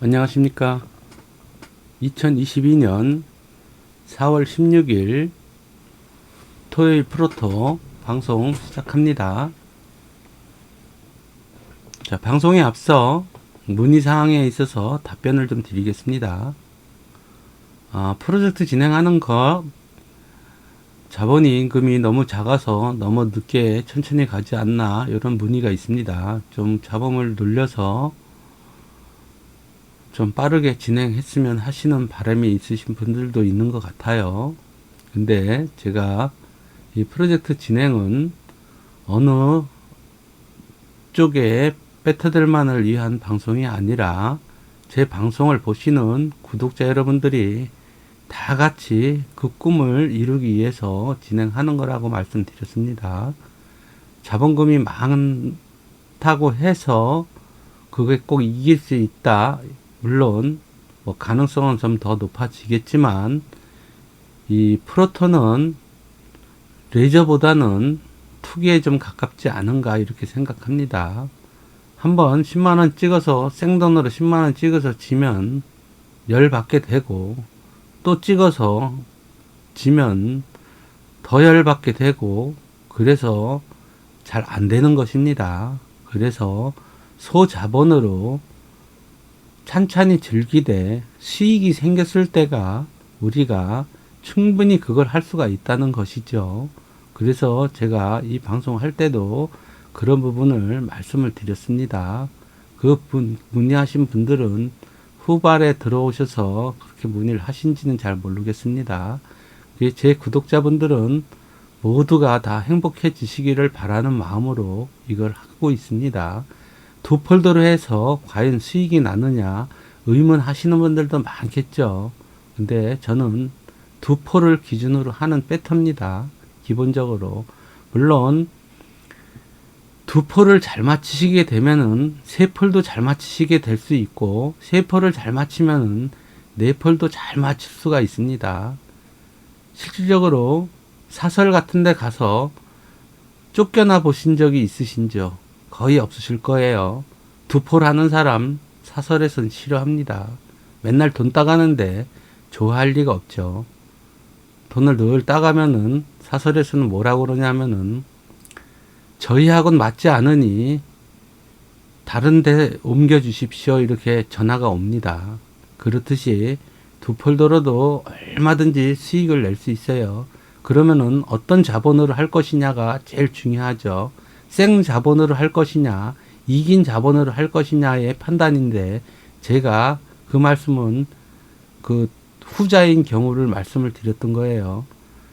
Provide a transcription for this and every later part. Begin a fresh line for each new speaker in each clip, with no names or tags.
안녕하십니까. 2022년 4월 16일 토요일 프로토 방송 시작합니다. 자, 방송에 앞서 문의사항에 있어서 답변을 좀 드리겠습니다. 프로젝트 진행하는 것 자본임금이 너무 작아서 너무 늦게 천천히 가지 않나 이런 문의가 있습니다. 좀 자본을 늘려서 좀 빠르게 진행했으면 하시는 바람이 있으신 분들도 있는 것 같아요. 근데 제가 이 프로젝트 진행은 어느 쪽에 배터들만을 위한 방송이 아니라 제 방송을 보시는 구독자 여러분들이 다 같이 그 꿈을 이루기 위해서 진행하는 거라고 말씀드렸습니다. 자본금이 많다고 해서 그게 꼭 이길 수 있다. 물론 뭐 가능성은 좀 더 높아지겠지만 이 프로토는 레저보다는 투기에 좀 가깝지 않은가 이렇게 생각합니다. 한번 10만원 찍어서 생돈으로 10만원 찍어서 지면 열받게 되고 또 찍어서 지면 더 열받게 되고 그래서 잘 안 되는 것입니다. 그래서 소자본으로 찬찬히 즐기되 수익이 생겼을 때가 우리가 충분히 그걸 할 수가 있다는 것이죠. 그래서 제가 이 방송할 때도 그런 부분을 말씀을 드렸습니다. 문의하신 분들은 후발에 들어오셔서 그렇게 문의를 하신지는 잘 모르겠습니다. 제 구독자분들은 모두가 다 행복해지시기를 바라는 마음으로 이걸 하고 있습니다. 두 폴더로 해서 과연 수익이 나느냐 의문하시는 분들도 많겠죠. 근데 저는 두 폴을 기준으로 하는 패턴입니다. 기본적으로. 물론 두 폴을 잘 맞추시게 되면은 세 폴도 잘 맞추시게 될 수 있고 세 폴을 잘 맞추면은 네 폴도 잘 맞출 수가 있습니다. 실질적으로 사설 같은 데 가서 쫓겨나 보신 적이 있으신지요? 거의 없으실 거예요. 두 폴 하는 사람 사설에선 싫어합니다. 맨날 돈 따가는데 좋아할 리가 없죠. 돈을 늘 따가면은 사설에서는 뭐라고 그러냐면은 저희하고는 맞지 않으니 다른 데 옮겨 주십시오 이렇게 전화가 옵니다. 그렇듯이 두 폴더로도 얼마든지 수익을 낼 수 있어요. 그러면은 어떤 자본으로 할 것이냐가 제일 중요하죠. 생 자본으로 할 것이냐 이긴 자본으로 할 것이냐의 판단인데 제가 그 말씀은 그 후자인 경우를 말씀을 드렸던 거예요.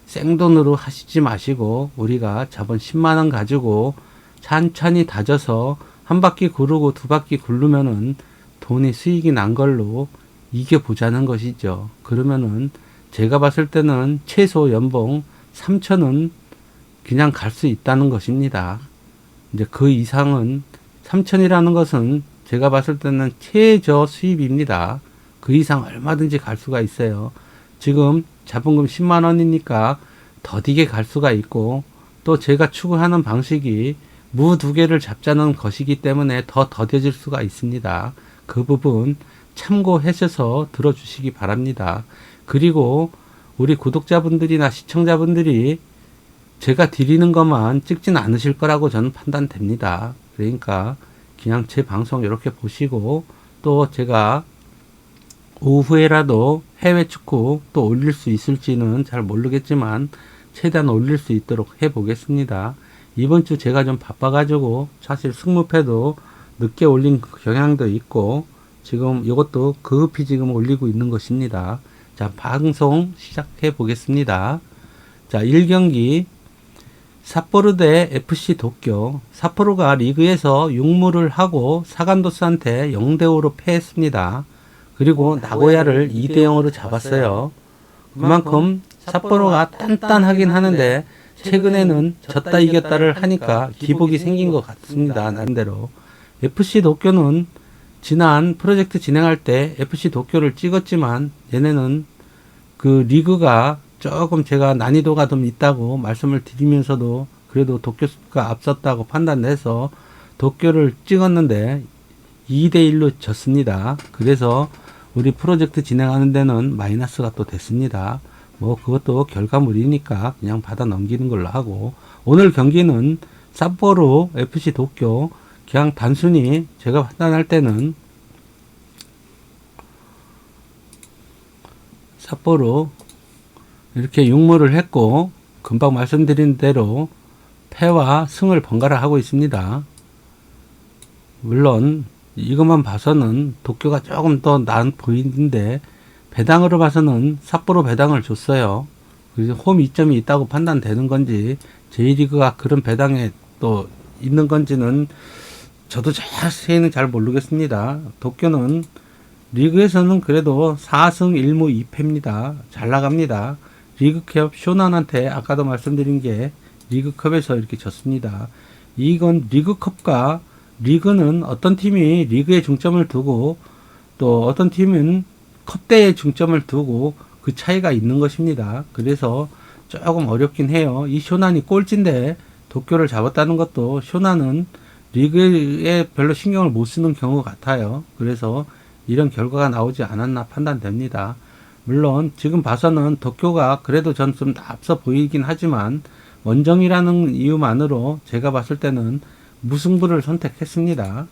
생돈으로 하시지 마시고 우리가 자본 10만원 가지고 찬찬히 다져서 한 바퀴 구르고 두 바퀴 굴르면은 돈이 수익이 난 걸로 이겨보자는 것이죠. 그러면은 제가 봤을 때는 최소 연봉 3천은 그냥 갈 수 있다는 것입니다. 이제 그 이상은 3천이라는 것은 제가 봤을 때는 최저 수입입니다. 그 이상 얼마든지 갈 수가 있어요. 지금 자본금 10만 원이니까 더디게 갈 수가 있고 또 제가 추구하는 방식이 무 두 개를 잡자는 것이기 때문에 더 더뎌질 수가 있습니다. 그 부분 참고하셔서 들어주시기 바랍니다. 그리고 우리 구독자분들이나 시청자분들이 제가 드리는 것만 찍진 않으실 거라고 저는 판단됩니다. 그러니까 그냥 제 방송 이렇게 보시고 또 제가 오후에라도 해외 축구 또 올릴 수 있을지는 잘 모르겠지만 최대한 올릴 수 있도록 해 보겠습니다. 이번 주 제가 좀 바빠가지고 사실 승무패도 늦게 올린 경향도 있고 지금 이것도 급히 지금 올리고 있는 것입니다. 자, 방송 시작해 보겠습니다. 자, 1경기 삿포로 대 FC 도쿄. 삿포로가 리그에서 육무를 하고 사간도스한테 0대5로 패했습니다. 그리고 나고야를 2대0으로 잡았어요. 그만큼 삿포로가 단단하긴 하는데 최근에는 졌다 이겼다를 하니까 기복이 생긴 것 같습니다. 나름대로. FC 도쿄는 지난 프로젝트 진행할 때 FC 도쿄를 찍었지만 얘네는 그 리그가 조금 제가 난이도가 좀 있다고 말씀을 드리면서도 그래도 도쿄가 앞섰다고 판단해서 도쿄를 찍었는데 2대1로 졌습니다. 그래서 우리 프로젝트 진행하는 데는 마이너스가 또 됐습니다. 뭐 그것도 결과물이니까 그냥 받아 넘기는 걸로 하고, 오늘 경기는 삿포로 FC 도쿄, 그냥 단순히 제가 판단할 때는 삿포로 이렇게 육무를 했고, 금방 말씀드린 대로 패와 승을 번갈아 하고 있습니다. 물론 이것만 봐서는 도쿄가 조금 더 나은 보이는데, 배당으로 봐서는 삿포로 배당을 줬어요. 그래서 홈 이점이 있다고 판단되는 건지, J리그가 그런 배당에 또 있는 건지는 저도 자세히는 잘 모르겠습니다. 도쿄는 리그에서는 그래도 4승 1무 2패입니다. 잘 나갑니다. 리그컵 쇼난한테 아까도 말씀드린 게 리그컵에서 이렇게 졌습니다. 이건 리그컵과 리그는 어떤 팀이 리그에 중점을 두고 또 어떤 팀은 컵대에 중점을 두고 그 차이가 있는 것입니다. 그래서 조금 어렵긴 해요. 이 쇼난이 꼴찌인데 도쿄를 잡았다는 것도 쇼난은 리그에 별로 신경을 못 쓰는 경우 같아요. 그래서 이런 결과가 나오지 않았나 판단됩니다. 물론 지금 봐서는 도쿄가 그래도 전 좀 앞서 보이긴 하지만 원정이라는 이유만으로 제가 봤을 때는 무승부를 선택했습니다.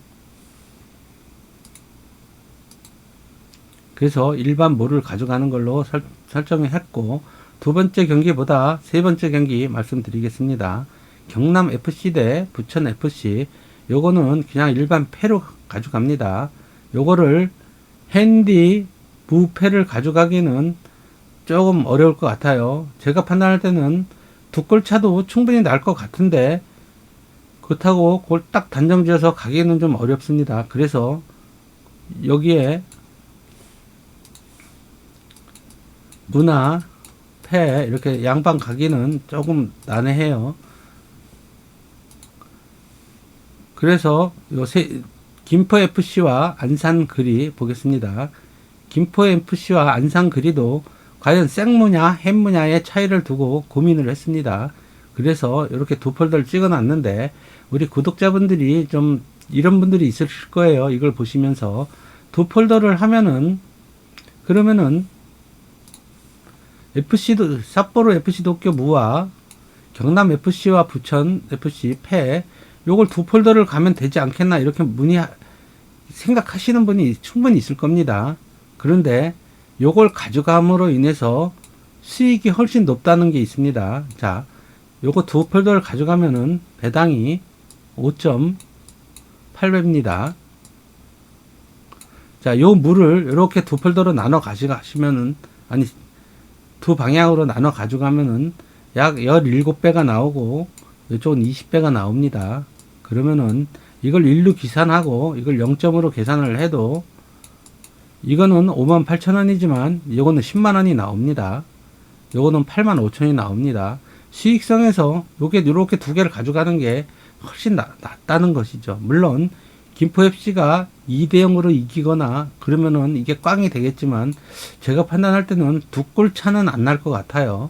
그래서 일반 몰을 가져가는 걸로 설정을 했고, 두 번째 경기보다 세 번째 경기 말씀드리겠습니다. 경남FC 대 부천FC, 요거는 그냥 일반 패로 가져갑니다. 요거를 핸디 무패를 가져가기는 조금 어려울 것 같아요. 제가 판단할 때는 두 골 차도 충분히 날 것 같은데, 그렇다고 그걸 딱 단정 지어서 가기는 좀 어렵습니다. 그래서 여기에 문화, 패 이렇게 양방 가기는 조금 난해해요. 그래서 김포FC와 안산그리 보겠습니다. 김포FC와 안산그리도 과연 생무냐 햄무냐의 차이를 두고 고민을 했습니다. 그래서 이렇게 두 폴더를 찍어 놨는데, 우리 구독자분들이 좀 이런 분들이 있을 거예요. 이걸 보시면서 두 폴더를 하면은, 그러면은 FC도 삿포로 FC 도쿄 무와 경남 FC와 부천 FC 패, 요걸 두 폴더를 가면 되지 않겠나, 이렇게 생각하시는 분이 충분히 있을 겁니다. 그런데 요걸 가져감으로 인해서 수익이 훨씬 높다는 게 있습니다. 자, 요거 두 폴더를 가져가면은 배당이 5.8배입니다. 자, 요 물을 이렇게 두 폴더로 나눠 가져가시면은, 아니, 두 방향으로 나눠 가져가면은 약 17배가 나오고, 이쪽은 20배가 나옵니다. 그러면은 이걸 1로 계산하고 이걸 0점으로 계산을 해도 이거는 58,000원이지만 이거는 10만원이 나옵니다. 요거는 85,000원이 나옵니다. 수익성에서 요게 이렇게 두 개를 가져가는 게 훨씬 낫다는 것이죠. 물론 김포FC가 2대0으로 이기거나 그러면은 이게 꽝이 되겠지만, 제가 판단할 때는 두 골 차는 안 날 것 같아요.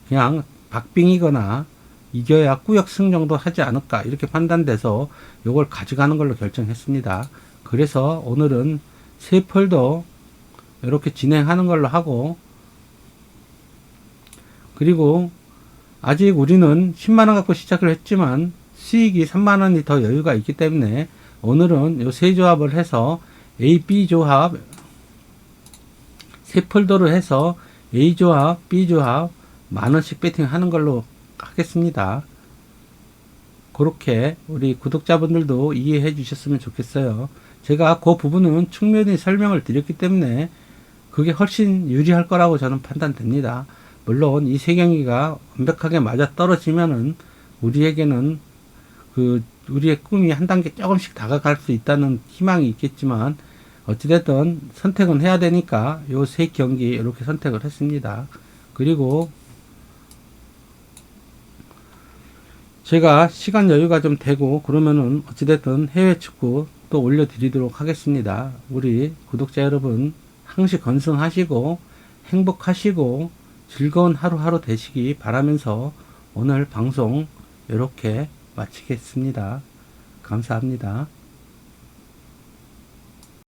그냥 박빙이거나 이겨야 꾸역승 정도 하지 않을까, 이렇게 판단돼서 요걸 가져가는 걸로 결정했습니다. 그래서 오늘은 세 폴더 이렇게 진행하는 걸로 하고, 그리고 아직 우리는 10만원 갖고 시작을 했지만 수익이 3만원이 더 여유가 있기 때문에 오늘은 요 세 조합을 해서 A, B 조합 세 폴더로 해서 A 조합, B 조합 만원씩 배팅 하는 걸로 하겠습니다. 그렇게 우리 구독자분들도 이해해 주셨으면 좋겠어요. 제가 그 부분은 충분히 설명을 드렸기 때문에 그게 훨씬 유리할 거라고 저는 판단됩니다. 물론 이 세 경기가 완벽하게 맞아 떨어지면은 우리에게는 우리의 꿈이 한 단계 조금씩 다가갈 수 있다는 희망이 있겠지만, 어찌됐든 선택은 해야 되니까 요 세 경기 이렇게 선택을 했습니다. 그리고 제가 시간 여유가 좀 되고 그러면은 어찌됐든 해외 축구 또 올려드리도록 하겠습니다. 우리 구독자 여러분 항시 건승하시고 행복하시고 즐거운 하루하루 되시기 바라면서 오늘 방송 이렇게 마치겠습니다. 감사합니다.